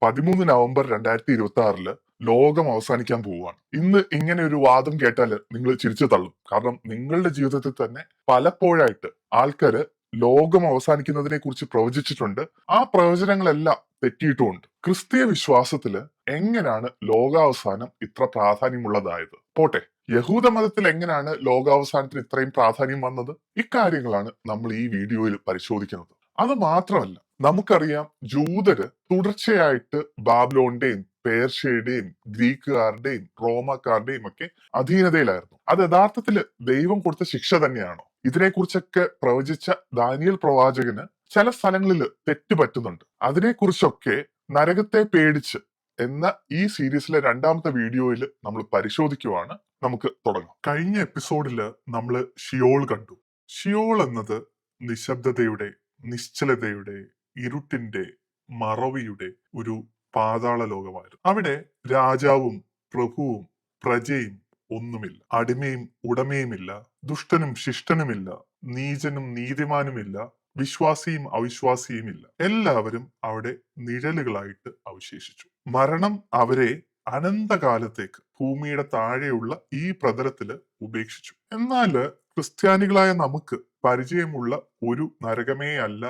13 November 2026 ലോകം അവസാനിക്കാൻ പോവുകയാണ്. ഇന്ന് ഇങ്ങനെ ഒരു വാദം കേട്ടാൽ നിങ്ങൾ ചിരിച്ചു തള്ളും. കാരണം നിങ്ങളുടെ ജീവിതത്തിൽ തന്നെ പലപ്പോഴായിട്ട് ആൾക്കാര് ലോകം അവസാനിക്കുന്നതിനെ കുറിച്ച് പ്രവചിച്ചിട്ടുണ്ട്. ആ പ്രവചനങ്ങളെല്ലാം തെറ്റിയിട്ടുമുണ്ട്. ക്രിസ്തീയ വിശ്വാസത്തില് എങ്ങനെയാണ് ലോകാവസാനം ഇത്ര പ്രാധാന്യമുള്ളതായത്? പോട്ടെ, യഹൂദ മതത്തിൽ എങ്ങനെയാണ് ലോകാവസാനത്തിന് ഇത്രയും പ്രാധാന്യം വന്നത്? ഇക്കാര്യങ്ങളാണ് നമ്മൾ ഈ വീഡിയോയിൽ പരിശോധിക്കുന്നത്. അത് മാത്രമല്ല, നമുക്കറിയാം ജൂതര് തുടർച്ചയായിട്ട് ബാബിലോണിന്റെയും പേർഷ്യയുടെയും ഗ്രീക്കുകാരുടെയും റോമക്കാരുടെയും ഒക്കെ അധീനതയിലായിരുന്നു. അത് യഥാർത്ഥത്തില് ദൈവം കൊടുത്ത ശിക്ഷ തന്നെയാണോ? ഇതിനെക്കുറിച്ചൊക്കെ പ്രവചിച്ച ദാനിയേൽ പ്രവാചകന് ചില സ്ഥലങ്ങളിൽ തെറ്റ് പറ്റുന്നുണ്ട്. അതിനെക്കുറിച്ചൊക്കെ നരകത്തെ പേടിച്ച് എന്ന ഈ സീരീസിലെ രണ്ടാമത്തെ വീഡിയോയിൽ നമ്മൾ പരിശോധിക്കുവാണ്. നമുക്ക് തുടങ്ങാം. കഴിഞ്ഞ എപ്പിസോഡില് നമ്മൾ ഷിയോൾ കണ്ടു. ഷിയോൾ എന്നത് നിശബ്ദതയുടെ, നിശ്ചലതയുടെ, ഇരുട്ടിന്റെ, മറവിയുടെ ഒരു പാതാള ലോകമായിരുന്നു. അവിടെ രാജാവും പ്രഭുവും പ്രജയും ഒന്നുമില്ല. അടിമയും ഉടമയുമില്ല, ദുഷ്ടനും ശിഷ്ടനുമില്ല, നീചനും നീതിമാനുമില്ല, വിശ്വാസിയും അവിശ്വാസിയുമില്ല. എല്ലാവരും അവിടെ നിഴലുകളായിട്ട് അവശേഷിച്ചു. മരണം അവരെ അനന്തകാലത്തേക്ക് ഭൂമിയുടെ താഴെയുള്ള ഈ പ്രതലത്തില് ഉപേക്ഷിച്ചു. എന്നാല് ക്രിസ്ത്യാനികളായ നമുക്ക് പരിചയമുള്ള ഒരു നരകമേ അല്ല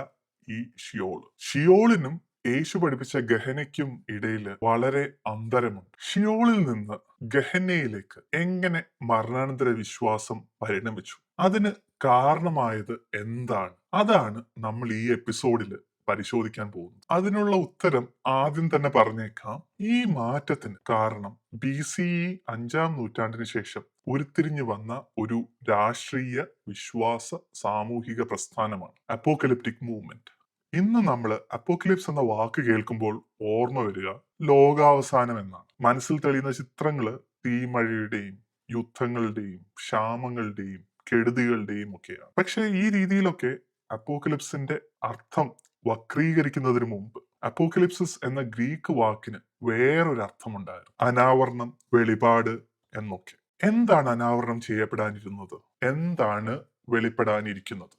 ഈ ഷിയോള്. ഷിയോളിനും യേശു പഠിപ്പിച്ച ഗഹനയ്ക്കും ഇടയിൽ വളരെ അന്തരമുണ്ട്. ഷിയോളിൽ നിന്ന് ഗഹനയിലേക്ക് എങ്ങനെ മരണാനന്തര വിശ്വാസം പരിണമിച്ചു? അതിന് കാരണമായത് എന്താണ്? അതാണ് നമ്മൾ ഈ എപ്പിസോഡിൽ പരിശോധിക്കാൻ പോകുന്നത്. അതിനുള്ള ഉത്തരം ആദ്യം തന്നെ പറഞ്ഞേക്കാം. ഈ മാറ്റത്തിന് കാരണം BCE 5-ാം നൂറ്റാണ്ടിന് ശേഷം ഉരുത്തിരിഞ്ഞു വന്ന ഒരു രാഷ്ട്രീയ വിശ്വാസ സാമൂഹിക പ്രസ്ഥാനമാണ് അപ്പോക്കലിപ്റ്റിക് മൂവ്മെന്റ്. ഇന്ന് നമ്മൾ അപ്പോക്കലിപ്സ് എന്ന വാക്ക് കേൾക്കുമ്പോൾ ഓർമ്മ വരിക ലോകാവസാനം എന്നാണ്. മനസ്സിൽ തെളിയുന്ന ചിത്രങ്ങള് തീമഴയുടെയും യുദ്ധങ്ങളുടെയും ക്ഷാമങ്ങളുടെയും കെടുതികളുടെയും ഒക്കെയാണ്. പക്ഷെ ഈ രീതിയിലൊക്കെ അപ്പോക്കലിപ്സിന്റെ അർത്ഥം വക്രീകരിക്കുന്നതിന് മുമ്പ് അപ്പോക്കലിപ്സിസ് എന്ന ഗ്രീക്ക് വാക്കിന് വേറൊരു അർത്ഥമുണ്ടായിരുന്നു. അനാവരണം, വെളിപാട് എന്നൊക്കെ. എന്താണ് അനാവരണം ചെയ്യപ്പെടാനിരുന്നത്? എന്താണ് വെളിപ്പെടാനിരിക്കുന്നത്?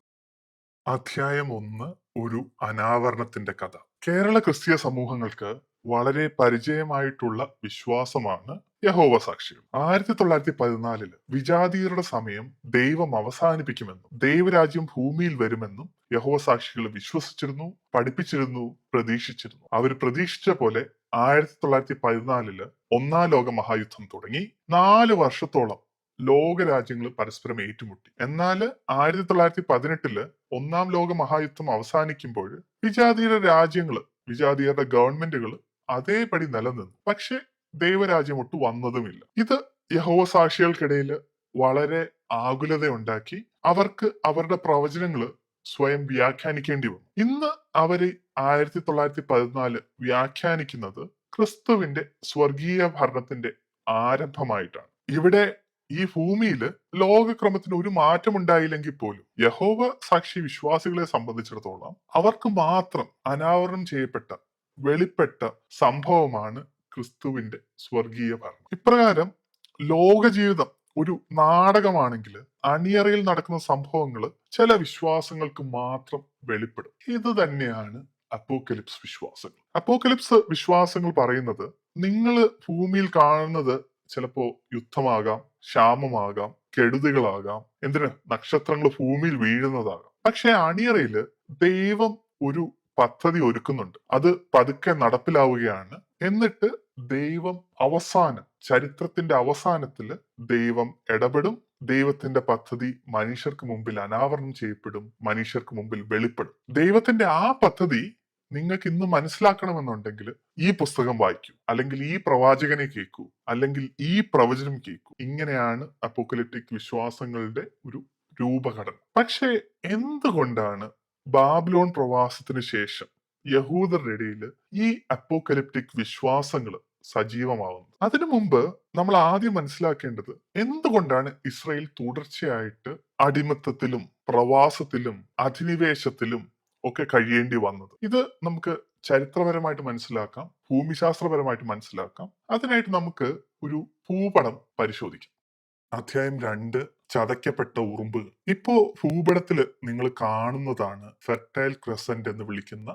അധ്യായം 1, ഒരു അനാവരണത്തിന്റെ കഥ. കേരള ക്രിസ്തീയ സമൂഹങ്ങൾക്ക് വളരെ പരിചയമായിട്ടുള്ള വിശ്വാസമാണ് യഹോവ സാക്ഷികൾ. 1914 വിജാതീയരുടെ സമയം ദൈവം അവസാനിപ്പിക്കുമെന്നും ദൈവരാജ്യം ഭൂമിയിൽ വരുമെന്നും യഹോവ സാക്ഷികൾ വിശ്വസിച്ചിരുന്നു, പഠിപ്പിച്ചിരുന്നു, പ്രതീക്ഷിച്ചിരുന്നു. അവർ പ്രതീക്ഷിച്ച പോലെ 1914 ഒന്നാം ലോക മഹായുദ്ധം തുടങ്ങി. 4 വർഷത്തോളം ലോകരാജ്യങ്ങൾ പരസ്പരം ഏറ്റുമുട്ടി. എന്നാൽ 1918 ഒന്നാം ലോക മഹായുദ്ധം അവസാനിക്കുമ്പോൾ വിജാതീയരുടെ രാജ്യങ്ങള്, വിജാതീയരുടെ ഗവൺമെന്റുകൾ അതേപടി നിലനിന്നു. പക്ഷെ ദൈവരാജ്യം ഒട്ടു വന്നതുമില്ല. ഇത് യഹോവ സാക്ഷികൾക്കിടയിൽ വളരെ ആകുലതയുണ്ടാക്കി. അവർക്ക് അവരുടെ പ്രവചനങ്ങള് സ്വയം വ്യാഖ്യാനിക്കേണ്ടി വന്നു. ഇന്ന് അവര് 1914 വ്യാഖ്യാനിക്കുന്നത് ക്രിസ്തുവിന്റെ സ്വർഗീയ ഭരണത്തിന്റെ ആരംഭമായിട്ടാണ്. ഇവിടെ ഈ ഭൂമിയിൽ ലോകക്രമത്തിന് ഒരു മാറ്റം ഉണ്ടായില്ലെങ്കിൽ പോലും യഹോവ സാക്ഷി വിശ്വാസികളെ സംബന്ധിച്ചിടത്തോളം അവർക്ക് മാത്രം അനാവരണം ചെയ്യപ്പെട്ട, വെളിപ്പെട്ട സംഭവമാണ് ക്രിസ്തുവിന്റെ സ്വർഗീയ ഭരണം. ഇപ്രകാരം ലോക ജീവിതം ഒരു നാടകമാണെങ്കിൽ അണിയറയിൽ നടക്കുന്ന സംഭവങ്ങൾ ചില വിശ്വാസങ്ങൾക്ക് മാത്രം വെളിപ്പെടും. ഇത് തന്നെയാണ് അപ്പോക്കലിപ്സ് വിശ്വാസങ്ങൾ. അപ്പോക്കലിപ്സ് വിശ്വാസങ്ങൾ പറയുന്നത് നിങ്ങൾ ഭൂമിയിൽ കാണുന്നത് ചിലപ്പോ യുദ്ധമാകാം, ക്ഷാമമാകാം, കെടുതികളാകാം, എന്തിന് നക്ഷത്രങ്ങൾ ഭൂമിയിൽ വീഴുന്നതാകാം. പക്ഷെ അണിയറയില് ദൈവം ഒരു പദ്ധതി ഒരുക്കുന്നുണ്ട്. അത് പതുക്കെ നടപ്പിലാവുകയാണ്. എന്നിട്ട് ദൈവം ചരിത്രത്തിന്റെ അവസാനത്തില് ദൈവം ഇടപെടും. ദൈവത്തിന്റെ പദ്ധതി മനുഷ്യർക്ക് മുമ്പിൽ അനാവരണം ചെയ്യപ്പെടും, മനുഷ്യർക്ക് മുമ്പിൽ വെളിപ്പെടും. ദൈവത്തിന്റെ ആ പദ്ധതി നിങ്ങൾക്ക് ഇന്ന് മനസ്സിലാക്കണമെന്നുണ്ടെങ്കിൽ ഈ പുസ്തകം വായിക്കൂ, അല്ലെങ്കിൽ ഈ പ്രവാചകനെ കേൾക്കൂ, അല്ലെങ്കിൽ ഈ പ്രവചനം കേൾക്കൂ. ഇങ്ങനെയാണ് അപ്പോക്കലിപ്റ്റിക് വിശ്വാസങ്ങളുടെ ഒരു രൂപഘടന. പക്ഷേ എന്തുകൊണ്ടാണ് ബാബിലോൺ പ്രവാസത്തിന് ശേഷം യഹൂദരുടെ ഇടയിൽ ഈ അപ്പോക്കലിപ്റ്റിക് വിശ്വാസങ്ങൾ സജീവമാവുന്നത്? അതിനു മുമ്പ് നമ്മൾ ആദ്യം മനസ്സിലാക്കേണ്ടത് എന്തുകൊണ്ടാണ് ഇസ്രായേൽ തുടർച്ചയായിട്ട് അടിമത്തത്തിലും പ്രവാസത്തിലും അധിനിവേശത്തിലും ഒക്കെ കഴിയേണ്ടി വന്നത്? ഇത് നമുക്ക് ചരിത്രപരമായിട്ട് മനസ്സിലാക്കാം, ഭൂമിശാസ്ത്രപരമായിട്ട് മനസ്സിലാക്കാം. അതിനായിട്ട് നമുക്ക് ഒരു ഭൂപടം പരിശോധിക്കാം. അധ്യായം 2, ചതയ്ക്കപ്പെട്ട ഉറുമ്പുകൾ. ഇപ്പോ ഭൂപടത്തില് നിങ്ങൾ കാണുന്നതാണ് ഫെർട്ടൈൽ ക്രസന്റ് എന്ന് വിളിക്കുന്ന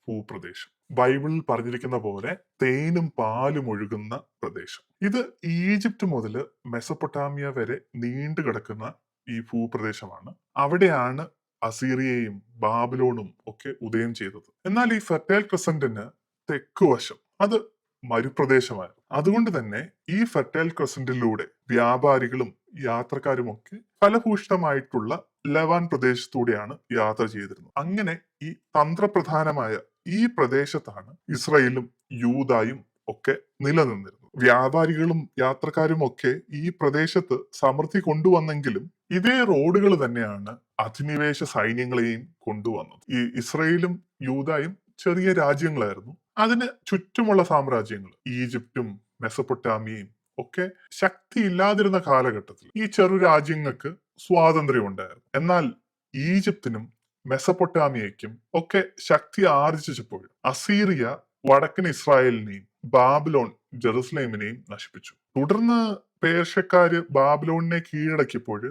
ഭൂപ്രദേശം. ബൈബിളിൽ പറഞ്ഞിരിക്കുന്ന പോലെ തേനും പാലും ഒഴുകുന്ന പ്രദേശം. ഇത് ഈജിപ്റ്റ് മുതൽ മെസപ്പൊട്ടാമിയ വരെ നീണ്ടു കിടക്കുന്ന ഈ ഭൂപ്രദേശമാണ്. അവിടെയാണ് അസീറിയയും ബാബിലോണും ഒക്കെ ഉദയം ചെയ്തത്. എന്നാൽ ഈ ഫെർട്ടൈൽ ക്രസന്റിന് തെക്കുവശം അത് മരുപ്രദേശമായിരുന്നു. അതുകൊണ്ട് തന്നെ ഈ ഫെർട്ടൈൽ ക്രസന്റിലൂടെ വ്യാപാരികളും യാത്രക്കാരുമൊക്കെ ഫലഭൂഷ്ടമായിട്ടുള്ള ലവാൻ പ്രദേശത്തൂടെയാണ് യാത്ര ചെയ്തിരുന്നത്. അങ്ങനെ ഈ തന്ത്രപ്രധാനമായ ഈ പ്രദേശത്താണ് ഇസ്രായേലും യൂദായും ഒക്കെ നിലനിന്നിരുന്നത്. വ്യാപാരികളും യാത്രക്കാരും ഒക്കെ ഈ പ്രദേശത്ത് സമൃദ്ധി കൊണ്ടുവന്നെങ്കിലും ഇതേ റോഡുകൾ തന്നെയാണ് അധിനിവേശ സൈന്യങ്ങളെയും കൊണ്ടുവന്നത്. ഈ ഇസ്രായേലും യൂദായും ചെറിയ രാജ്യങ്ങളായിരുന്നു. അതിന് ചുറ്റുമുള്ള സാമ്രാജ്യങ്ങൾ ഈജിപ്തും മെസപ്പൊട്ടാമിയയും ഒക്കെ ശക്തിയില്ലാതിരുന്ന കാലഘട്ടത്തിൽ ഈ ചെറു രാജ്യങ്ങൾക്ക് സ്വാതന്ത്ര്യം ഉണ്ടായിരുന്നു. എന്നാൽ ഈജിപ്തിനും മെസപ്പൊട്ടാമിയയ്ക്കും ഒക്കെ ശക്തി ആർജിച്ചപ്പോൾ അസീറിയ വടക്കൻ ഇസ്രായേലിനെയും ബാബിലോൺ ജെറുസലേമിനെയും നശിപ്പിച്ചു. തുടർന്ന് പേർഷ്യക്കാര് ബാബിലോണിനെ കീഴടക്കിയപ്പോൾ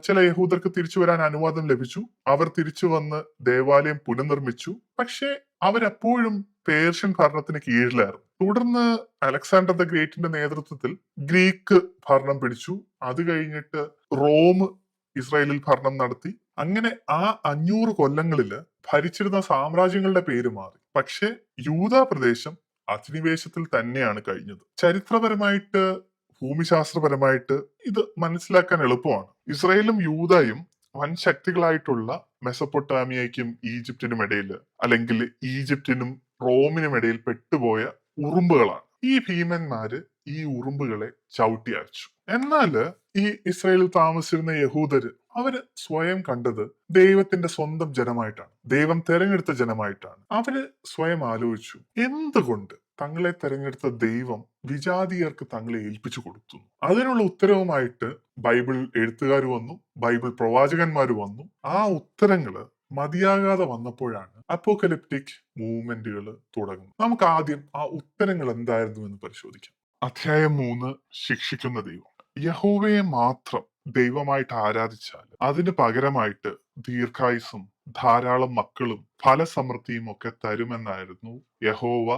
ചില യഹൂദർക്ക് തിരിച്ചു വരാൻ അനുവാദം ലഭിച്ചു. അവർ തിരിച്ചു വന്ന് ദേവാലയം പുനർനിർമ്മിച്ചു. പക്ഷേ അവരപ്പോഴും പേർഷ്യൻ ഭരണത്തിന് കീഴിലായിരുന്നു. തുടർന്ന് അലക്സാണ്ടർ ദ ഗ്രേറ്റിന്റെ നേതൃത്വത്തിൽ ഗ്രീക്ക് ഭരണം പിടിച്ചു. അത് കഴിഞ്ഞിട്ട് റോം ഇസ്രായേലിൽ ഭരണം നടത്തി. അങ്ങനെ ആ 500 കൊല്ലങ്ങളില് ഭരിച്ചിരുന്ന സാമ്രാജ്യങ്ങളുടെ പേര് മാറി. പക്ഷെ യൂദാ പ്രദേശം അധിനിവേശത്തിൽ തന്നെയാണ് കഴിഞ്ഞത്. ചരിത്രപരമായിട്ട് ഭൂമിശാസ്ത്രപരമായിട്ട് ഇത് മനസ്സിലാക്കാൻ എളുപ്പമാണ്. ഇസ്രായേലും യൂദായും വൻ ശക്തികളായിട്ടുള്ള മെസപ്പൊട്ടാമിയയ്ക്കും ഈജിപ്തിനും ഇടയിൽ, അല്ലെങ്കിൽ ഈജിപ്തിനും റോമിനും ഇടയിൽ പെട്ടുപോയ ഉറുമ്പുകളാണ്. ഈ ഭീമന്മാര് ഈ ഉറുമ്പുകളെ ചവിട്ടി അരച്ചു. എന്നാല് ഈ ഇസ്രായേലിൽ താമസിച്ചിരുന്ന യഹൂദര് അവര് സ്വയം കണ്ടത് ദൈവത്തിന്റെ സ്വന്തം ജനമായിട്ടാണ്, ദൈവം തെരഞ്ഞെടുത്ത ജനമായിട്ടാണ്. അവര് സ്വയം ആലോചിച്ചു, എന്തുകൊണ്ട് തങ്ങളെ തെരഞ്ഞെടുത്ത ദൈവം വിജാതീയർക്ക് തങ്ങളെ ഏൽപ്പിച്ചു കൊടുത്തു? അതിനുള്ള ഉത്തരവുമായിട്ട് ബൈബിൾ എഴുത്തുകാർ വന്നു, ബൈബിൾ പ്രവാചകന്മാർ വന്നു. ആ ഉത്തരങ്ങള് മതിയാകാതെ വന്നപ്പോഴാണ് അപ്പോകലിപ്റ്റിക് മൂവ്മെന്റുകൾ തുടങ്ങുന്നത്. നമുക്ക് ആദ്യം ആ ഉത്തരങ്ങൾ എന്തായിരുന്നു എന്ന് പരിശോധിക്കാം. അധ്യായം 3, ശിക്ഷിക്കുന്ന ദൈവം. യഹോവയെ മാത്രം ദൈവമായിട്ട് ആരാധിച്ചാൽ അതിന് പകരമായിട്ട് ദീർഘായുസും ധാരാളം മക്കളും ഫലസമൃദ്ധിയും ഒക്കെ തരുമെന്നായിരുന്നു യഹോവ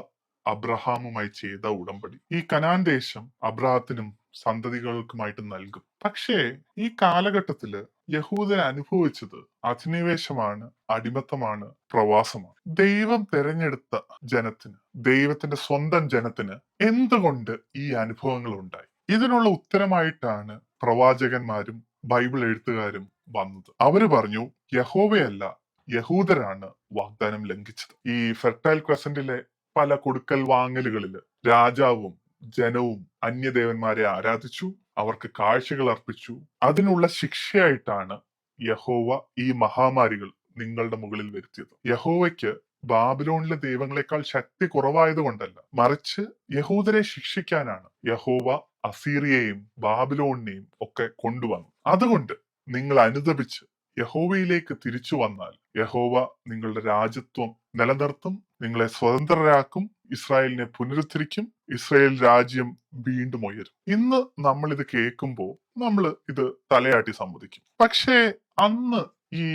അബ്രഹാമുമായി ചെയ്ത ഉടമ്പടി. ഈ കനാൻ ദേശം അബ്രഹാത്തിനും സന്തതികൾക്കുമായിട്ട് നൽകും. പക്ഷേ ഈ കാലഘട്ടത്തില് യഹൂദൻ അനുഭവിച്ചത് അധിനിവേശമാണ്, അടിമത്തമാണ്, പ്രവാസമാണ്. ദൈവം തെരഞ്ഞെടുത്ത ജനത്തിന്, ദൈവത്തിന്റെ സ്വന്തം ജനത്തിന് എന്തുകൊണ്ട് ഈ അനുഭവങ്ങൾ ഉണ്ടായി? ഇതിനുള്ള ഉത്തരമായിട്ടാണ് പ്രവാചകന്മാരും ബൈബിൾ എഴുത്തുകാരും വന്നത്. അവര് പറഞ്ഞു, യഹോവയല്ല യഹൂദരാണ് വാഗ്ദാനം ലംഘിച്ചത്. ഈ ഫെർട്ടൈൽ ക്രസന്റിലെ പല കൊടുക്കൽ വാങ്ങലുകളില് രാജാവും ജനവും അന്യദേവന്മാരെ ആരാധിച്ചു, അവർക്ക് കാഴ്ചകൾ അർപ്പിച്ചു. അതിനുള്ള ശിക്ഷയായിട്ടാണ് യഹോവ ഈ മഹാമാരികൾ നിങ്ങളുടെ മുകളിൽ വരുത്തിയത്. യഹോവയ്ക്ക് ബാബിലോണിലെ ദൈവങ്ങളെക്കാൾ ശക്തി കുറവായത് കൊണ്ടല്ല, മറിച്ച് യഹൂദരെ ശിക്ഷിക്കാനാണ് യഹോവ അസീറിയയും ബാബിലോണിനെയും ഒക്കെ കൊണ്ടുവന്നു. അതുകൊണ്ട് നിങ്ങൾ അനുതപിച്ച് യഹോവയിലേക്ക് തിരിച്ചു വന്നാൽ യഹോവ നിങ്ങളുടെ രാജ്യത്വം നിലനിർത്തും, നിങ്ങളെ സ്വതന്ത്രരാക്കും, ഇസ്രായേലിനെ പുനരുദ്ധരിക്കും, ഇസ്രായേൽ രാജ്യം വീണ്ടും ഉയരും. ഇന്ന് നമ്മൾ ഇത് കേൾക്കുമ്പോൾ നമ്മൾ ഇത് തലയാട്ടി സമ്മതിക്കും. പക്ഷേ അന്ന് ഈ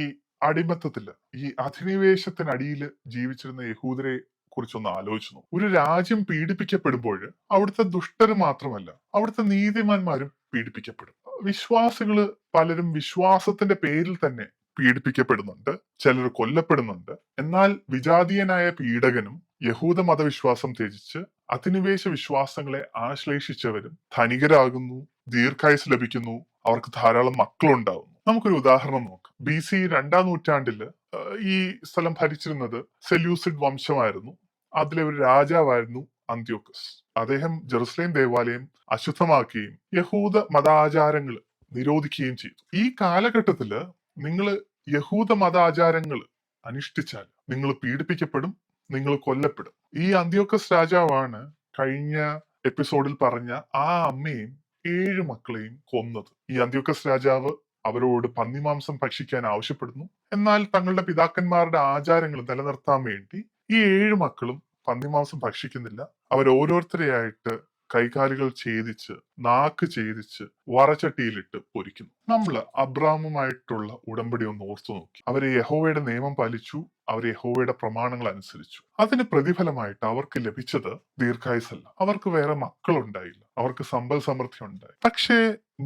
അടിമത്തത്തില്, ഈ അധിനിവേശത്തിനടിയിൽ ജീവിച്ചിരുന്ന യഹൂദരെ കുറിച്ചൊന്ന് ആലോചിച്ചു നോക്കും. ഒരു രാജ്യം പീഡിപ്പിക്കപ്പെടുമ്പോൾ അവിടുത്തെ ദുഷ്ടര് മാത്രമല്ല, അവിടുത്തെ നീതിമാന്മാരും പീഡിപ്പിക്കപ്പെടും. വിശ്വാസികള് പലരും വിശ്വാസത്തിന്റെ പേരിൽ തന്നെ പീഡിപ്പിക്കപ്പെടുന്നുണ്ട്, ചിലർ കൊല്ലപ്പെടുന്നുണ്ട്. എന്നാൽ വിജാതീയനായ പീഡകനും യഹൂദ മതവിശ്വാസം ത്യജിച്ച് അധിനിവേശ വിശ്വാസങ്ങളെ ആശ്ലേഷിച്ചവരും ധനികരാകുന്നു, ദീർഘായുസ് ലഭിക്കുന്നു, അവർക്ക് ധാരാളം മക്കളുണ്ടാവുന്നു. നമുക്കൊരു ഉദാഹരണം നോക്കാം. BC 2-ാം നൂറ്റാണ്ടില് ഈ സ്ഥലം ഭരിച്ചിരുന്നത് സെല്യൂസിഡ് വംശമായിരുന്നു. അതിലെ ഒരു രാജാവായിരുന്നു അന്ത്യോക്കസ്. അദ്ദേഹം ജെറുസലേം ദേവാലയം അശുദ്ധമാക്കുകയും യഹൂദ മതാചാരങ്ങൾ നിരോധിക്കുകയും ചെയ്തു. ഈ കാലഘട്ടത്തില് നിങ്ങൾ യഹൂദ മതാചാരങ്ങൾ അനുഷ്ഠിച്ചാൽ നിങ്ങൾ പീഡിപ്പിക്കപ്പെടും, നിങ്ങൾ കൊല്ലപ്പെടും. ഈ അന്ത്യോക്കസ് രാജാവാണ് കഴിഞ്ഞ എപ്പിസോഡിൽ പറഞ്ഞ ആ അമ്മയും 7 മക്കളെയും കൊന്നത്. ഈ അന്ത്യോക്കസ് രാജാവ് അവരോട് പന്നിമാംസം ഭക്ഷിക്കാൻ ആവശ്യപ്പെടുന്നു. എന്നാൽ തങ്ങളുടെ പിതാക്കന്മാരുടെ ആചാരങ്ങൾ നിലനിർത്താൻ വേണ്ടി ഈ 7 മക്കളും പന്നിമാംസം ഭക്ഷിക്കുന്നില്ല. അവർ ഓരോരുത്തരെയായിട്ട് കൈകാലുകൾ ഛേദിച്ച് നാക്ക് ഛേദിച്ച് വറചട്ടിയിലിട്ട് പൊരിക്കുന്നു. നമ്മൾ അബ്രാമുമായിട്ടുള്ള ഉടമ്പടി ഒന്ന് ഓർത്തു നോക്കി. അവര് യഹോവയുടെ നിയമം പാലിച്ചു, അവർ യഹോവയുടെ പ്രമാണങ്ങൾ അനുസരിച്ചു. അതിന് പ്രതിഫലമായിട്ട് അവർക്ക് ലഭിച്ചത് ദീർഘായുസല്ല. അവർക്ക് വേറെ മക്കളുണ്ടായില്ല, അവർക്ക് സമ്പൽ സമൃദ്ധി ഉണ്ടായി. പക്ഷേ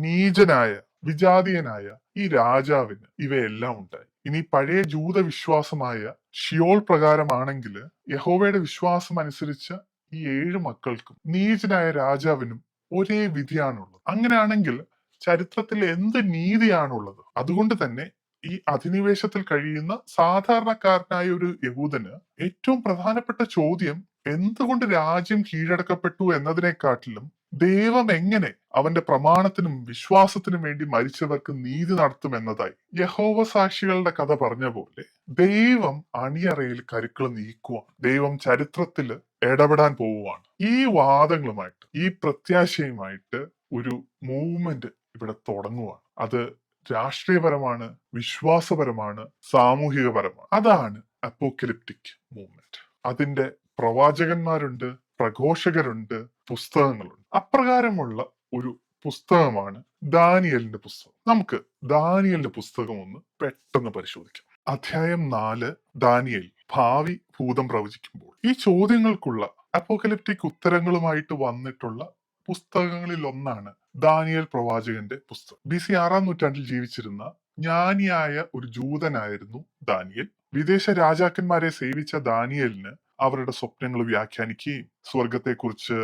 നീചനായ വിജാതീയനായ ഈ രാജാവിന് ഇവയെല്ലാം ഉണ്ടായി. ഇനി പഴയ ജൂത വിശ്വാസമായ ഷിയോൾ പ്രകാരമാണെങ്കിൽ യഹോവയുടെ വിശ്വാസം അനുസരിച്ച ഈ 7 മക്കൾക്കും നീചനായ രാജാവിനും ഒരേ വിധിയാണുള്ളത്. അങ്ങനെയാണെങ്കിൽ ചരിത്രത്തിൽ എന്ത് നീതിയാണുള്ളത്? അതുകൊണ്ട് തന്നെ ഈ അധിനിവേശത്തിൽ കഴിയുന്ന സാധാരണക്കാരനായ ഒരു യഹൂദന് ഏറ്റവും പ്രധാനപ്പെട്ട ചോദ്യം എന്തുകൊണ്ട് രാജ്യം കീഴടക്കപ്പെട്ടു എന്നതിനെക്കാട്ടിലും ദൈവം എങ്ങനെ അവന്റെ പ്രമാണത്തിനും വിശ്വാസത്തിനും വേണ്ടി മരിച്ചവർക്ക് നീതി നടത്തും എന്നതായി. യഹോവ സാക്ഷികളുടെ കഥ പറഞ്ഞ പോലെ ദൈവം അണിയറയിൽ കരുക്കൾ നീക്കുവാണ്. ദൈവം ചരിത്രത്തിൽ ഇടപെടാൻ പോവുകയാണ്. ഈ വാദങ്ങളുമായിട്ട് ഈ പ്രത്യാശയുമായിട്ട് ഒരു മൂവ്മെന്റ് ഇവിടെ തുടങ്ങുവാണ്. അത് രാഷ്ട്രീയപരമാണ്, വിശ്വാസപരമാണ്, സാമൂഹികപരമാണ്. അതാണ് അപ്പോക്കലിപ്റ്റിക് മൂവ്മെന്റ്. അതിന്റെ പ്രവാചകന്മാരുണ്ട്, പ്രഘോഷകരുണ്ട്, പുസ്തകങ്ങളുണ്ട്. അപ്രകാരമുള്ള ഒരു പുസ്തകമാണ് ദാനിയേലിന്റെ പുസ്തകം. നമുക്ക് ദാനിയേലിന്റെ പുസ്തകം ഒന്ന് പെട്ടെന്ന് പരിശോധിക്കാം. അധ്യായം 4, ദാനിയേൽ ഭാവി ഭൂതം പ്രവചിക്കുമ്പോൾ. ഈ ചോദ്യങ്ങൾക്കുള്ള അപ്പോക്കലിപ്റ്റിക് ഉത്തരങ്ങളുമായിട്ട് വന്നിട്ടുള്ള പുസ്തകങ്ങളിൽ ഒന്നാണ് ദാനിയേൽ പ്രവാചകന്റെ പുസ്തകം. BC 6-ാം നൂറ്റാണ്ടിൽ ജീവിച്ചിരുന്ന ജ്ഞാനിയായ ഒരു ജൂതനായിരുന്നു ദാനിയേൽ. വിദേശ രാജാക്കന്മാരെ സേവിച്ച ദാനിയേലിന് അവരുടെ സ്വപ്നങ്ങൾ വ്യാഖ്യാനിക്കുകയും സ്വർഗത്തെക്കുറിച്ച്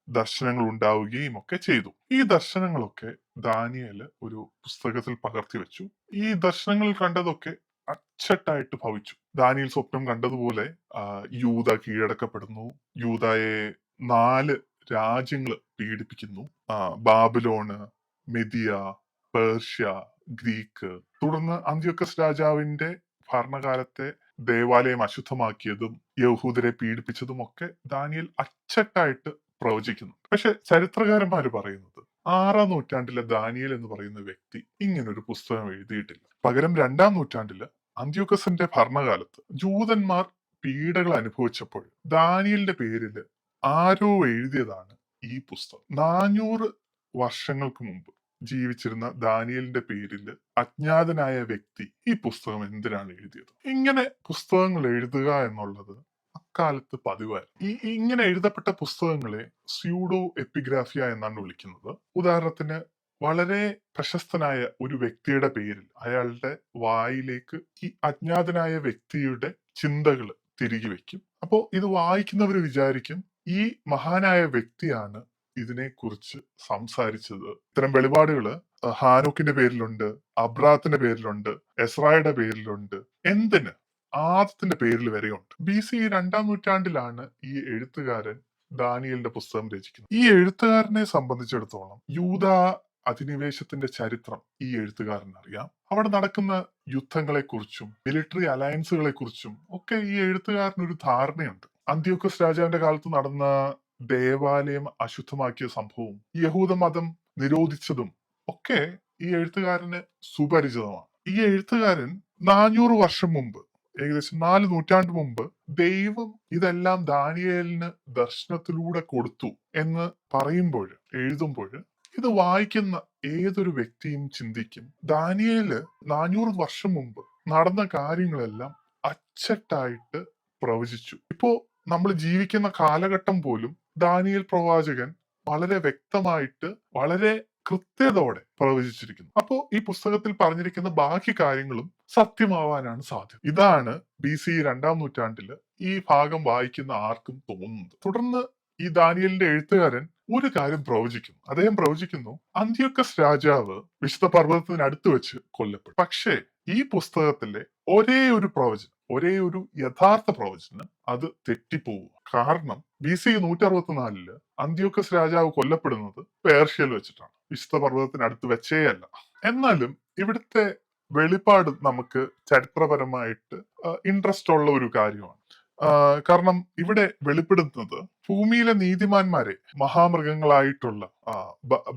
ദർശനങ്ങൾ ഉണ്ടാവുകയും ഒക്കെ ചെയ്തു. ഈ ദർശനങ്ങളൊക്കെ ദാനിയേല് ഒരു പുസ്തകത്തിൽ പകർത്തി വെച്ചു. ഈ ദർശനങ്ങൾ കണ്ടതൊക്കെ അച്ചട്ടായിട്ട് ഭവിച്ചു. ദാനിയേൽ സ്വപ്നം കണ്ടതുപോലെ യൂദ കീഴടക്കപ്പെടുന്നു. യൂദയെ 4 രാജ്യങ്ങൾ പീഡിപ്പിക്കുന്നു. ബാബിലോണ്, മെദിയ, പേർഷ്യ, ഗ്രീക്ക്. തുടർന്ന് അന്ത്യോക്കസ് രാജാവിന്റെ ഭരണകാലത്തെ ദേവാലയം അശുദ്ധമാക്കിയതും യഹൂദരെ പീഡിപ്പിച്ചതും ഒക്കെ ദാനിയേൽ അച്ചട്ടായിട്ട് പ്രവചിക്കുന്നു. പക്ഷെ ചരിത്രകാരന്മാര് പറയുന്നത് 6-ാം നൂറ്റാണ്ടിലെ ദാനിയേൽ എന്ന് പറയുന്ന വ്യക്തി ഇങ്ങനൊരു പുസ്തകം എഴുതിയിട്ടില്ല. പകരം 2-ാം നൂറ്റാണ്ടില് അന്ത്യോക്കസിന്റെ ഭരണകാലത്ത് ജൂതന്മാർ പീഡകൾ അനുഭവിച്ചപ്പോൾ ദാനിയേലിന്റെ പേരില് ആരോ എഴുതിയതാണ് ഈ പുസ്തകം. 400 വർഷങ്ങൾക്ക് മുമ്പ് ജീവിച്ചിരുന്ന ദാനിയേലിന്റെ പേരിൽ അജ്ഞാതനായ വ്യക്തി ഈ പുസ്തകം എന്തിനാണ് എഴുതിയത്? ഇങ്ങനെ പുസ്തകങ്ങൾ എഴുതുക എന്നുള്ളത് അക്കാലത്ത് പതിവായിരുന്നു. ഇങ്ങനെ എഴുതപ്പെട്ട പുസ്തകങ്ങളെ സ്യൂഡോ എപ്പിഗ്രാഫിയ എന്നാണ് വിളിക്കുന്നത്. ഉദാഹരണത്തിന് വളരെ പ്രശസ്തനായ ഒരു വ്യക്തിയുടെ പേരിൽ അയാളുടെ വായിലേക്ക് ഈ അജ്ഞാതനായ വ്യക്തിയുടെ ചിന്തകൾ തിരികെ വെക്കും. അപ്പോ ഇത് വായിക്കുന്നവർ വിചാരിക്കും ഈ മഹാനായ വ്യക്തിയാണ് ഇതിനെക്കുറിച്ച് സംസാരിച്ചത്. ഇത്തരം വെളിപാടുകള് ഹാനോക്കിന്റെ പേരിലുണ്ട്, അബ്രാത്തിന്റെ പേരിലുണ്ട്, എസ്രായുടെ പേരിലുണ്ട്. എന്തിന്? ആദത്തിന്റെ പേരിൽ വരെയുണ്ട്. BC 2-ാം നൂറ്റാണ്ടിലാണ് ഈ എഴുത്തുകാരൻ ദാനിയേലിന്റെ പുസ്തകം രചിക്കുന്നത്. ഈ എഴുത്തുകാരനെ സംബന്ധിച്ചിടത്തോളം യൂദ അധിനിവേശത്തിന്റെ ചരിത്രം ഈ എഴുത്തുകാരന് അറിയാം. അവിടെ നടക്കുന്ന യുദ്ധങ്ങളെ കുറിച്ചും മിലിറ്ററി അലയൻസുകളെ കുറിച്ചും ഒക്കെ ഈ എഴുത്തുകാരന് ഒരു ധാരണയുണ്ട്. അന്ത്യോക്കസ് രാജാവിന്റെ കാലത്ത് നടന്ന ദേവാലയം അശുദ്ധമാക്കിയ സംഭവവും യഹൂദ മതം നിരോധിച്ചതും ഒക്കെ ഈ എഴുത്തുകാരന് സുപരിചിതമാണ്. ഈ എഴുത്തുകാരൻ 400 വർഷം മുമ്പ്, ഏകദേശം 4 നൂറ്റാണ്ട് മുമ്പ് ദൈവം ഇതെല്ലാം ദാനിയേലിന് ദർശനത്തിലൂടെ കൊടുത്തു എന്ന് പറയുമ്പോൾ, എഴുതുമ്പോൾ ഇത് വായിക്കുന്ന ഏതൊരു വ്യക്തിയും ചിന്തിക്കും ദാനിയേല് 400 വർഷം മുമ്പ് നടന്ന കാര്യങ്ങളെല്ലാം അച്ചട്ടായിട്ട് പ്രവചിച്ചു. ഇപ്പോ നമ്മൾ ജീവിക്കുന്ന കാലഘട്ടം പോലും ദാനിയേൽ പ്രവാചകൻ വളരെ വ്യക്തമായിട്ട്, വളരെ കൃത്യതയോടെ പ്രവചിച്ചിരിക്കുന്നു. അപ്പോ ഈ പുസ്തകത്തിൽ പറഞ്ഞിരിക്കുന്ന ബാക്കി കാര്യങ്ങളും സത്യമാവാനാണ് സാധ്യത. ഇതാണ് BC 2-ാം നൂറ്റാണ്ടില് ഈ ഭാഗം വായിക്കുന്ന ആർക്കും തോന്നുന്നത്. തുടർന്ന് ഈ ദാനിയേലിന്റെ എഴുത്തുകാരൻ ഒരു കാര്യം പ്രവചിക്കുന്നു. അദ്ദേഹം പ്രവചിക്കുന്നു അന്ത്യോക്കസ് രാജാവ് വിശുദ്ധ പർവ്വതത്തിനടുത്ത് വെച്ച് കൊല്ലപ്പെടും. പക്ഷേ ഈ പുസ്തകത്തിലെ ഒരേ ഒരു പ്രവചനം, ഒരേ ഒരു യഥാർത്ഥ പ്രവചനം അത് തെറ്റിപ്പോവുക. കാരണം BC 164 അന്ത്യോക്കസ് രാജാവ് കൊല്ലപ്പെടുന്നത് പേർഷ്യയിൽ വെച്ചിട്ടാണ്, വിശുദ്ധ പർവ്വതത്തിനടുത്ത് വെച്ചേയല്ല. എന്നാലും ഇവിടുത്തെ വെളിപാട് നമുക്ക് ചരിത്രപരമായിട്ട് ഇൻട്രസ്റ്റ് ഉള്ള ഒരു കാര്യമാണ്. കാരണം ഇവിടെ വെളിപ്പെടുത്തുന്നത് ഭൂമിയിലെ നീതിമാന്മാരെ മഹാമൃഗങ്ങളായിട്ടുള്ള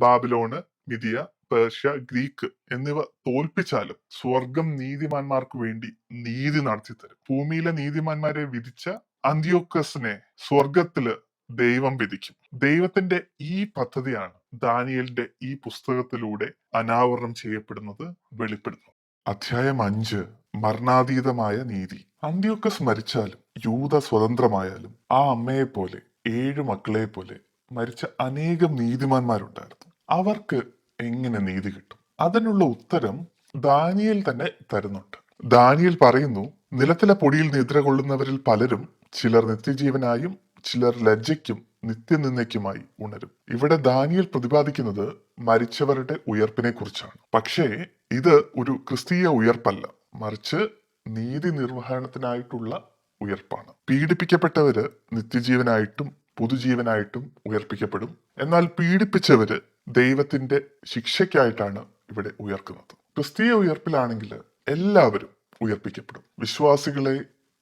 ബാബിലോണ്, മിദിയ, പേർഷ്യ, ഗ്രീക്ക് എന്നിവ തോൽപ്പിച്ചാലും സ്വർഗം നീതിമാന്മാർക്ക് വേണ്ടി നീതി നടത്തി തരും. ഭൂമിയിലെ നീതിമാന്മാരെ വിധിച്ച അന്ത്യോക്കസിനെ സ്വർഗത്തില് ദൈവം വിധിക്കും. ദൈവത്തിന്റെ ഈ പദ്ധതിയാണ് ദാനിയേലിന്റെ ഈ പുസ്തകത്തിലൂടെ അനാവരണം ചെയ്യപ്പെടുന്നത്, വെളിപ്പെടുന്നു. അധ്യായം 5, മരണാതീതമായ നീതി. അന്ത്യോക്കസ് മരിച്ചാലും യൂദ സ്വതന്ത്രമായാലും ആ അമ്മയെ പോലെ 7 മക്കളെ പോലെ മരിച്ച അനേകം നീതിമാന്മാരുണ്ടായിരുന്നു. അവർക്ക് എങ്ങനെ നീതി കിട്ടും? അതിനുള്ള ഉത്തരം ദാനിയേൽ തന്നെ തരുന്നുണ്ട്. ദാനിയേൽ പറയുന്നു, നിലത്തിലെ പൊടിയിൽ നിദ്ര കൊള്ളുന്നവരിൽ പലരും ചിലർ നിത്യജീവനായും ചിലർ ലജ്ജയ്ക്കും നിത്യനിന്ദയ്ക്കുമായി ഉണരും. ഇവിടെ ദാനിയേൽ പ്രതിപാദിക്കുന്നത് മരിച്ചവരുടെ ഉയർപ്പിനെ കുറിച്ചാണ്. പക്ഷേ ഇത് ഒരു ക്രിസ്തീയ ഉയർപ്പല്ല, മറിച്ച് നീതി നിർവഹണത്തിനായിട്ടുള്ള ഉയർപ്പാണ്. പീഡിപ്പിക്കപ്പെട്ടവര് നിത്യജീവനായിട്ടും പുതുജീവനായിട്ടും ഉയർപ്പിക്കപ്പെടും. എന്നാൽ പീഡിപ്പിച്ചവര് ദൈവത്തിന്റെ ശിക്ഷയ്ക്കായിട്ടാണ് ഇവിടെ ഉയർക്കുന്നത്. ക്രിസ്തീയ ഉയർപ്പിലാണെങ്കിൽ എല്ലാവരും ഉയർപ്പിക്കപ്പെടും. വിശ്വാസികളെ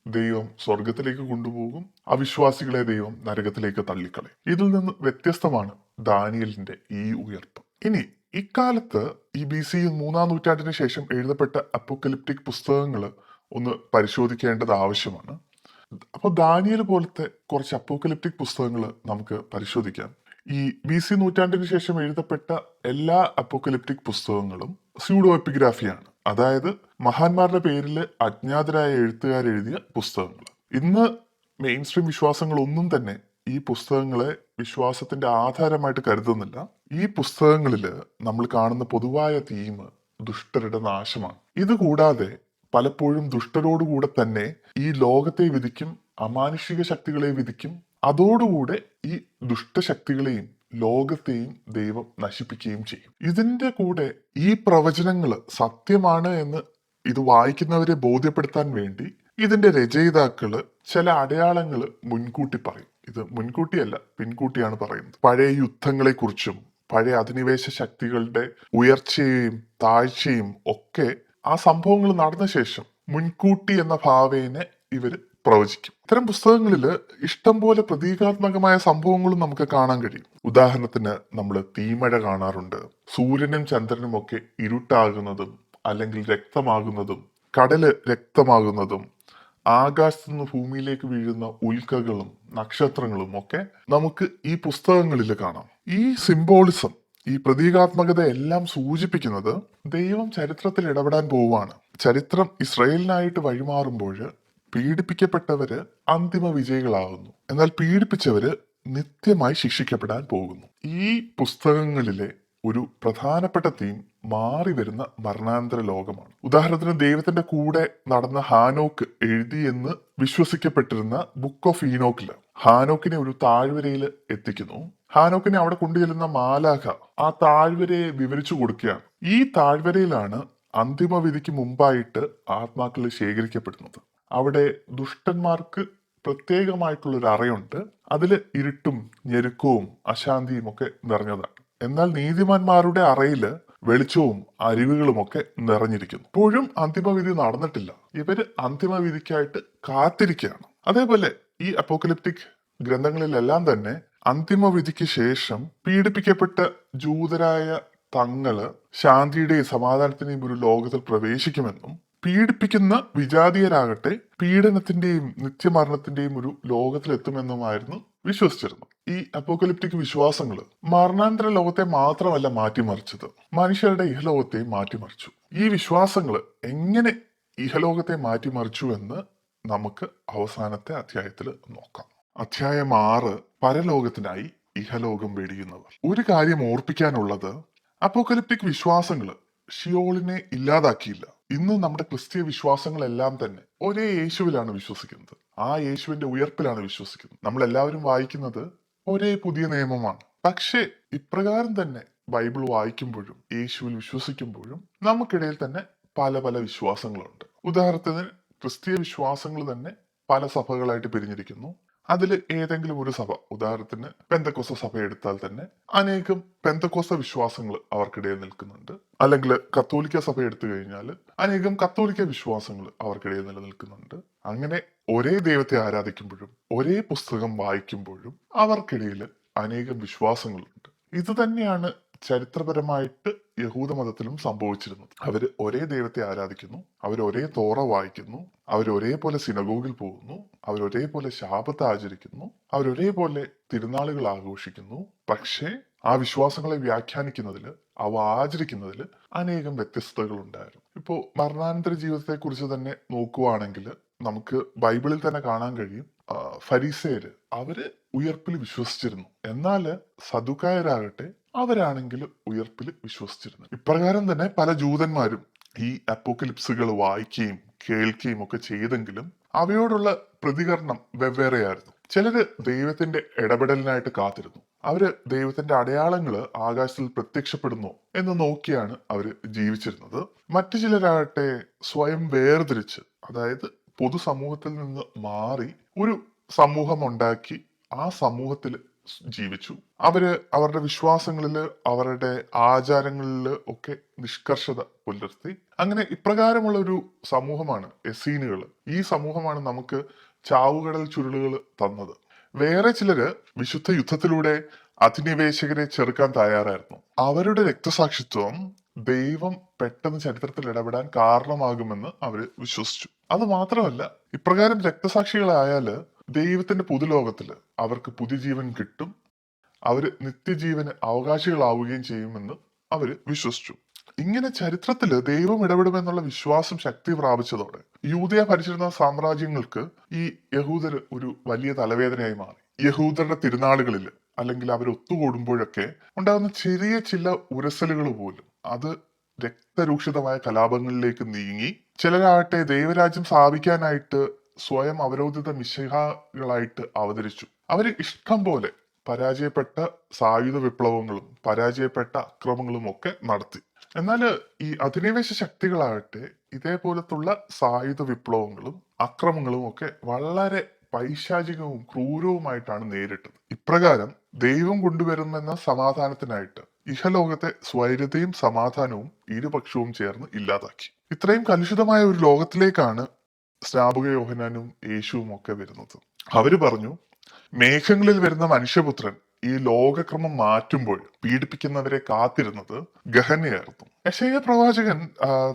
ദൈവം സ്വർഗത്തിലേക്ക് കൊണ്ടുപോകും, അവിശ്വാസികളെ ദൈവം നരകത്തിലേക്ക് തള്ളിക്കളയും. ഇതിൽ നിന്ന് വ്യത്യസ്തമാണ് ദാനിയേലിന്റെ ഈ ഉയർപ്പ്. ഇനി ഇക്കാലത്ത് ഈ BC 3-ാം നൂറ്റാണ്ടിന് ശേഷം എഴുതപ്പെട്ട അപ്പോക്കലിപ്റ്റിക് പുസ്തകങ്ങൾ ഒന്ന് പരിശോധിക്കേണ്ടത് ആവശ്യമാണ്. അപ്പോൾ ദാനിയേൽ പോലത്തെ കുറച്ച് അപ്പോക്കലിപ്റ്റിക് പുസ്തകങ്ങൾ നമുക്ക് പരിശോധിക്കാം. ഈ BC നൂറ്റാണ്ടിന് ശേഷം എഴുതപ്പെട്ട എല്ലാ അപ്പോക്കലിപ്റ്റിക് പുസ്തകങ്ങളും സ്യൂഡോ എപ്പിഗ്രാഫിയാണ്. അതായത് മഹാന്മാരുടെ പേരിൽ അജ്ഞാതരായ എഴുത്തുകാരെഴുതിയ പുസ്തകങ്ങൾ. ഇന്ന് മെയിൻ സ്ട്രീം വിശ്വാസങ്ങളൊന്നും തന്നെ ഈ പുസ്തകങ്ങളെ വിശ്വാസത്തിന്റെ ആധാരമായിട്ട് കരുതുന്നില്ല. ഈ പുസ്തകങ്ങളിൽ നമ്മൾ കാണുന്ന പൊതുവായ തീം ദുഷ്ടരുടെ നാശമാണ്. ഇതുകൂടാതെ പലപ്പോഴും ദുഷ്ടരോടുകൂടെ തന്നെ ഈ ലോകത്തെ വിധിക്കും, അമാനുഷിക ശക്തികളെ വിധിക്കും. അതോടുകൂടെ ഈ ദുഷ്ടശക്തികളെയും ലോകത്തെയും ദൈവം നശിപ്പിക്കുകയും ചെയ്യും. ഇതിന്റെ കൂടെ ഈ പ്രവചനങ്ങൾ സത്യമാണ് എന്ന് ഇത് വായിക്കുന്നവരെ ബോധ്യപ്പെടുത്താൻ വേണ്ടി ഇതിന്റെ രചയിതാക്കള് ചില അടയാളങ്ങൾ മുൻകൂട്ടി പറയും. ഇത് മുൻകൂട്ടിയല്ല, പിൻകൂട്ടിയാണ് പറയുന്നത്. പഴയ യുദ്ധങ്ങളെ കുറിച്ചും പഴയ അധിനിവേശ ശക്തികളുടെ ഉയർച്ചയും താഴ്ചയും ഒക്കെ ആ സംഭവങ്ങൾ നടന്ന ശേഷം മുൻകൂട്ടി എന്ന ഭാവേനെ ഇവര് പ്രവചിക്കും. ഇത്തരം പുസ്തകങ്ങളിൽ ഇഷ്ടംപോലെ പ്രതീകാത്മകമായ സംഭവങ്ങളും നമുക്ക് കാണാൻ കഴിയും. ഉദാഹരണത്തിന് നമ്മൾ തീമഴ കാണാറുണ്ട്. സൂര്യനും ചന്ദ്രനും ഒക്കെ ഇരുട്ടാകുന്നതും അല്ലെങ്കിൽ രക്തമാകുന്നതും കടല് രക്തമാകുന്നതും ആകാശത്തു നിന്ന് ഭൂമിയിലേക്ക് വീഴുന്ന ഉൽക്കകളും നക്ഷത്രങ്ങളും ഒക്കെ നമുക്ക് ഈ പുസ്തകങ്ങളിൽ കാണാം. ഈ സിംബോളിസം, ഈ പ്രതീകാത്മകത എല്ലാം സൂചിപ്പിക്കുന്നത് ദൈവം ചരിത്രത്തിൽ ഇടപെടാൻ പോവുകയാണ്. ചരിത്രം ഇസ്രയേലിനായിട്ട് വഴിമാറുമ്പോൾ പീഡിപ്പിക്കപ്പെട്ടവര് അന്തിമ വിജയികളാകുന്നു, എന്നാൽ പീഡിപ്പിച്ചവര് നിത്യമായി ശിക്ഷിക്കപ്പെടാൻ പോകുന്നു. ഈ പുസ്തകങ്ങളിലെ ഒരു പ്രധാനപ്പെട്ട തീം മാറി വരുന്ന മരണാന്തര ലോകമാണ്. ഉദാഹരണത്തിന് ദൈവത്തിന്റെ കൂടെ നടന്ന ഹാനോക്ക് എഴുതിയെന്ന് വിശ്വസിക്കപ്പെട്ടിരുന്ന ബുക്ക് ഓഫ് ഈനോക്കില് ഹാനോക്കിനെ ഒരു താഴ്വരയിൽ എത്തിക്കുന്നു. ഹാനോക്കിനെ അവിടെ കൊണ്ടുചെല്ലുന്ന മാലാഖ ആ താഴ്വരയെ വിവരിച്ചു കൊടുക്കുകയാണ്. ഈ താഴ്വരയിലാണ് അന്തിമ വിധിക്ക് മുമ്പായിട്ട് ആത്മാക്കൾ ശേഖരിക്കപ്പെടുന്നത്. അവിടെ ദുഷ്ടന്മാർക്ക് പ്രത്യേകമായിട്ടുള്ള ഒരു അറയുണ്ട്. അതില് ഇരുട്ടും ഞെരുക്കവും അശാന്തിയും ഒക്കെ നിറഞ്ഞതാണ്. എന്നാൽ നീതിമാന്മാരുടെ അറയില് വെളിച്ചവും അരുവികളും ഒക്കെ നിറഞ്ഞിരിക്കുന്നു. ഇപ്പോഴും അന്തിമവിധി നടന്നിട്ടില്ല. ഇവര് അന്തിമവിധിക്കായിട്ട് കാത്തിരിക്കുകയാണ്. അതേപോലെ ഈ അപ്പോക്കലിപ്റ്റിക് ഗ്രന്ഥങ്ങളിലെല്ലാം തന്നെ അന്തിമവിധിക്ക് ശേഷം പീഡിപ്പിക്കപ്പെട്ട ജൂതരായ തങ്ങള് ശാന്തിയുടെയും സമാധാനത്തിന്റെയും ഒരു ലോകത്തിൽ പ്രവേശിക്കുമെന്നും പീഡിപ്പിക്കുന്ന വിജാതീയരാകട്ടെ പീഡനത്തിന്റെയും നിത്യമരണത്തിന്റെയും ഒരു ലോകത്തിലെത്തുമെന്നുമായിരുന്നു വിശ്വസിച്ചിരുന്നത്. ഈ അപ്പോക്കലിപ്റ്റിക് വിശ്വാസങ്ങൾ മരണാന്തര ലോകത്തെ മാത്രമല്ല മാറ്റിമറിച്ചത്, മനുഷ്യരുടെ ഇഹലോകത്തെയും മാറ്റിമറിച്ചു. ഈ വിശ്വാസങ്ങൾ എങ്ങനെ ഇഹലോകത്തെ മാറ്റിമറിച്ചു എന്ന് നമുക്ക് അവസാനത്തെ അധ്യായത്തിൽ നോക്കാം. അധ്യായം 6, പരലോകത്തിനായി ഇഹലോകം വെടിയുന്നവർ. ഒരു കാര്യം ഓർപ്പിക്കാനുള്ളത്, അപ്പോക്കലിപ്റ്റിക് വിശ്വാസങ്ങൾ ഷിയോളിനെ ഇല്ലാതാക്കിയില്ല. ഇന്ന് നമ്മുടെ ക്രിസ്തീയ വിശ്വാസങ്ങളെല്ലാം തന്നെ ഒരേ യേശുവിലാണ് വിശ്വസിക്കുന്നത്. ആ യേശുവിന്റെ ഉയർപ്പിലാണ് വിശ്വസിക്കുന്നത്. നമ്മൾ എല്ലാവരും വായിക്കുന്നത് ഒരേ പുതിയ നിയമമാണ്. പക്ഷേ ഇപ്രകാരം തന്നെ ബൈബിൾ വായിക്കുമ്പോഴും യേശുവിൽ വിശ്വസിക്കുമ്പോഴും നമുക്കിടയിൽ തന്നെ പല പല വിശ്വാസങ്ങളുണ്ട്. ഉദാഹരണത്തിന് ക്രിസ്തീയ വിശ്വാസങ്ങൾ തന്നെ പല സഭകളായിട്ട് പിരിഞ്ഞിരിക്കുന്നു. അതിൽ ഏതെങ്കിലും ഒരു സഭ, ഉദാഹരണത്തിന് പെന്തക്കോസ്ത സഭ എടുത്താൽ തന്നെ അനേകം പെന്തക്കോസ്ത വിശ്വാസങ്ങൾ അവർക്കിടയിൽ നിൽക്കുന്നുണ്ട്. അല്ലെങ്കിൽ കത്തോലിക്ക സഭ എടുത്തു കഴിഞ്ഞാൽ അനേകം കത്തോലിക്ക വിശ്വാസങ്ങൾ അവർക്കിടയിൽ നിലനിൽക്കുന്നുണ്ട്. അങ്ങനെ ഒരേ ദൈവത്തെ ആരാധിക്കുമ്പോഴും ഒരേ പുസ്തകം വായിക്കുമ്പോഴും അവർക്കിടയിൽ അനേകം വിശ്വാസങ്ങളുണ്ട്. ഇത് തന്നെയാണ് ചരിത്രപരമായിട്ട് യഹൂദ മതത്തിലും സംഭവിച്ചിരുന്നത്. അവര് ഒരേ ദൈവത്തെ ആരാധിക്കുന്നു, അവർ ഒരേ തോറ വായിക്കുന്നു, അവർ ഒരേപോലെ സിനഗോഗിൽ പോകുന്നു, അവർ ഒരേപോലെ ശാബത്ത് ആചരിക്കുന്നു, അവർ ഒരേപോലെ തിരുനാളുകൾ ആഘോഷിക്കുന്നു. പക്ഷേ ആ വിശ്വാസങ്ങളെ വ്യാഖ്യാനിക്കുന്നതിൽ, അവ ആചരിക്കുന്നതിൽ അനേകം വ്യത്യസ്തതകൾ ഉണ്ടായിരുന്നു. ഇപ്പോ മരണാനന്തര ജീവിതത്തെ കുറിച്ച് തന്നെ നോക്കുവാണെങ്കിൽ നമുക്ക് ബൈബിളിൽ തന്നെ കാണാൻ കഴിയും. ഫരീസേര് അവര് ഉയർപ്പിൽ വിശ്വസിച്ചിരുന്നു. എന്നാല് സദുക്കായരാകട്ടെ അവരാണെങ്കിൽ ഉയർപ്പിൽ വിശ്വസിച്ചിരുന്നു. ഇപ്രകാരം തന്നെ പല ജൂതന്മാരും ഈ അപ്പോക്കലിപ്സുകൾ വായിക്കുകയും കേൾക്കുകയും ഒക്കെ ചെയ്തെങ്കിലും അവയോടുള്ള പ്രതികരണം വെവ്വേറെയായിരുന്നു. ചിലര് ദൈവത്തിന്റെ ഇടപെടലിനായിട്ട് കാത്തിരുന്നു. അവര് ദൈവത്തിന്റെ അടയാളങ്ങള് ആകാശത്തിൽ പ്രത്യക്ഷപ്പെടുന്നു എന്ന് നോക്കിയാണ് അവര് ജീവിച്ചിരുന്നത്. മറ്റു ചിലരാകട്ടെ സ്വയം വേർതിരിച്ച്, അതായത് പൊതുസമൂഹത്തിൽ നിന്ന് മാറി ഒരു സമൂഹം ഉണ്ടാക്കി ആ സമൂഹത്തിൽ ജീവിച്ചു. അവര് അവരുടെ വിശ്വാസങ്ങളില്, അവരുടെ ആചാരങ്ങളില് ഒക്കെ നിഷ്കർഷത പുലർത്തി. അങ്ങനെ ഇപ്രകാരമുള്ള ഒരു സമൂഹമാണ് എസീനുകൾ. ഈ സമൂഹമാണ് നമുക്ക് ചാവുകടൽ ചുരുളുകൾ തന്നത്. വേറെ ചിലര് വിശുദ്ധ യുദ്ധത്തിലൂടെ അധിനിവേശകരെ ചെറുക്കാൻ തയ്യാറായിരുന്നു. അവരുടെ രക്തസാക്ഷിത്വം ദൈവം പെട്ടെന്ന് ചരിത്രത്തിൽ ഇടപെടാൻ കാരണമാകുമെന്ന് അവര് വിശ്വസിച്ചു. അത് മാത്രമല്ല, ഇപ്രകാരം രക്തസാക്ഷികളായാല് ദൈവത്തിന്റെ പുതുലോകത്തില് അവർക്ക് പുതുജീവൻ കിട്ടും, അവര് നിത്യജീവന് അവകാശികളാവുകയും ചെയ്യുമെന്ന് അവര് വിശ്വസിച്ചു. ഇങ്ങനെ ചരിത്രത്തില് ദൈവം ഇടപെടുമെന്നുള്ള വിശ്വാസം ശക്തി പ്രാപിച്ചതോടെ യൂദയ ഭരിച്ചിരുന്ന സാമ്രാജ്യങ്ങൾക്ക് ഈ യഹൂദര് ഒരു വലിയ തലവേദനയായി മാറി. യഹൂദരുടെ തിരുനാളുകളിൽ അല്ലെങ്കിൽ അവർ ഒത്തുകൂടുമ്പോഴൊക്കെ ഉണ്ടാകുന്ന ചെറിയ ചില ഉരസലുകൾ പോലും അത് രക്തരൂക്ഷിതമായ കലാപങ്ങളിലേക്ക് നീങ്ങി. ചിലരാകട്ടെ ദൈവരാജ്യം സ്ഥാപിക്കാനായിട്ട് സ്വയം അവരോധിത മിശിഹാകളായിട്ട് അവതരിച്ചു. അവര് ഇഷ്ടം പോലെ പരാജയപ്പെട്ട സായുധ വിപ്ലവങ്ങളും പരാജയപ്പെട്ട അക്രമങ്ങളും ഒക്കെ നടത്തി. എന്നാല് ഈ അധിനിവേശ ശക്തികളാകട്ടെ ഇതേപോലത്തുള്ള സായുധ വിപ്ലവങ്ങളും അക്രമങ്ങളും ഒക്കെ വളരെ പൈശാചികവും ക്രൂരവുമായിട്ടാണ് നേരിട്ടത്. ഇപ്രകാരം ദൈവം കൊണ്ടുവരുമെന്ന സമാധാനത്തിനായിട്ട് ഇഹലോകത്തെ സ്വൈര്യതയും സമാധാനവും ഇരുപക്ഷവും ചേർന്ന് ഇല്ലാതാക്കി. ഇത്രയും കലുഷിതമായ ഒരു ലോകത്തിലേക്കാണ് സ്നാപക യോഹന്നാനും യേശുവും ഒക്കെ വരുന്നത്. അവര് പറഞ്ഞു, മേഘങ്ങളിൽ വരുന്ന മനുഷ്യപുത്രൻ ഈ ലോകക്രമം മാറ്റുമ്പോൾ പീഡിപ്പിക്കുന്നവരെ കാത്തിരുന്നത് ഗഹനയായിരുന്നു. യെശയ്യാ പ്രവാചകൻ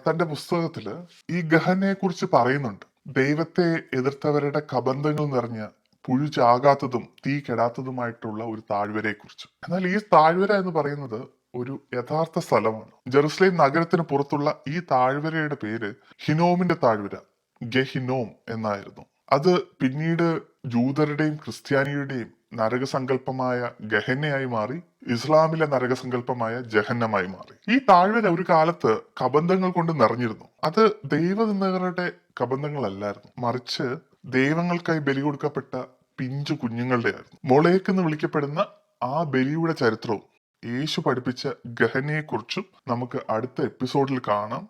തന്റെ പുസ്തകത്തില് ഈ ഗഹനയെ കുറിച്ച് പറയുന്നുണ്ട്. ദൈവത്തെ എതിർത്തവരുടെ കബന്ധങ്ങൾ നിറഞ്ഞ പുഴു ചാകാത്തതും തീ കെടാത്തതുമായിട്ടുള്ള ഒരു താഴ്വരയെ കുറിച്ച്. എന്നാൽ ഈ താഴ്വര എന്ന് പറയുന്നത് ഒരു യഥാർത്ഥ സ്ഥലമാണ്. ജെറുസലേം നഗരത്തിന് പുറത്തുള്ള ഈ താഴ്വരയുടെ പേര് ഹിനോമിന്റെ താഴ്വര, ഗെഹിനോം എന്നായിരുന്നു. അത് പിന്നീട് ജൂതരുടെയും ക്രിസ്ത്യാനിയുടെയും നരകസങ്കല്പമായ ഗഹന്നയായി മാറി, ഇസ്ലാമിലെ നരകസങ്കല്പമായ ജഹന്നമായി മാറി. ഈ താഴ്വര ഒരു കാലത്ത് കബന്ധങ്ങൾ കൊണ്ട് നിറഞ്ഞിരുന്നു. അത് ദൈവനിന്ദകരുടെ കബന്ധങ്ങളല്ലായിരുന്നു, മറിച്ച് ദൈവങ്ങൾക്കായി ബലി കൊടുക്കപ്പെട്ട പിഞ്ചു കുഞ്ഞുങ്ങളുടെ ആയിരുന്നു. മൊളേക്ക് എന്ന് വിളിക്കപ്പെടുന്ന ആ ബലിയുടെ ചരിത്രവും യേശു പഠിപ്പിച്ച ഗഹനയെക്കുറിച്ചും നമുക്ക് അടുത്ത എപ്പിസോഡിൽ കാണാം.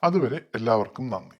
അതുവരെ എല്ലാവർക്കും നന്ദി.